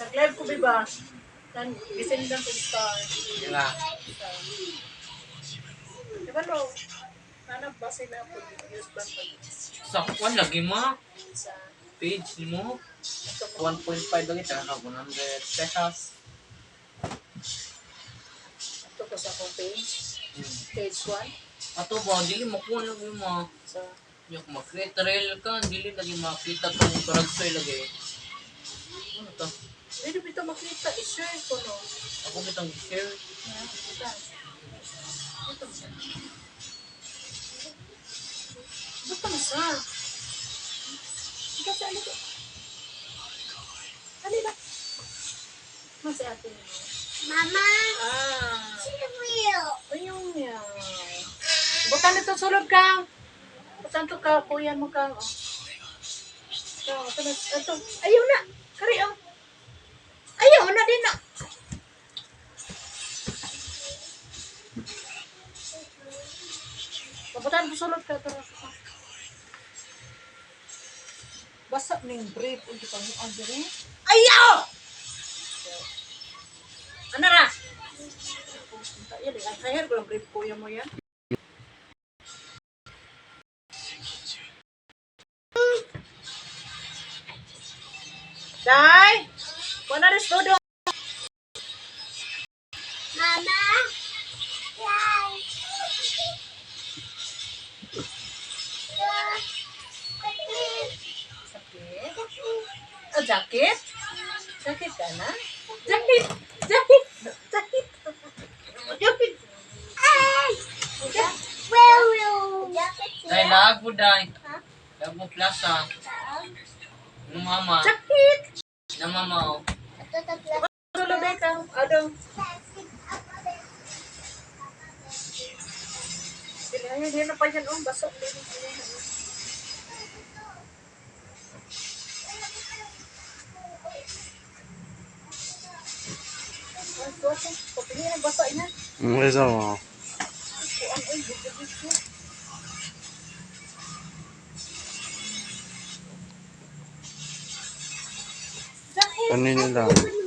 Nag-live ko ba? Gising lang sa star. Diba? Diba no? Hanap ba sila po? Use ba pa? Sakwan lagi mo. Sa Page mo. 1.5 lang ito. 100 pesos. ito ko sa akong page. Page 1. Ato ba, dili mo kung lagi mo. Sa Yung mag-create trail ka, dili lagi makita itong karagsoy lagi. Ano to? hindi dito makita. I-share ko no. Ako bitang share. Ito. Ito mo. Basta mo sa. Ikaw sa alito. Halika. Masi ate mo. Mama, Ah. sino mo yun? Ayun yan. Butan ito sulod ka. Butan ito ka. Kuya mo ka. Oh. Ito. Ayaw na. Kari oh. Ayaw na din na. Butan ito sulod ka. Basa na yung brief. Uy, di pa mo andari. Ayaw! Ano ra? Yan eh. Ay, ko lang brief kuya mo yan. Day! Kung na rin todo. Mama, yan. Sakit? Oh, jacket? Jacket ka na? Jacket! Jacket! Jacket! Jacket! Ay! Well, jacket Dahil siya. laag po dahil. Ha? Laag po plaza. Yung mama. Jacket! Na mama oh. Ito sa plastic. Tulo day ka. Adong. Hindi na pa yan. Oh, basok din. Pagpili ng basa ina. Isa mo. Kuan ay video. Jacket! Kanino lang.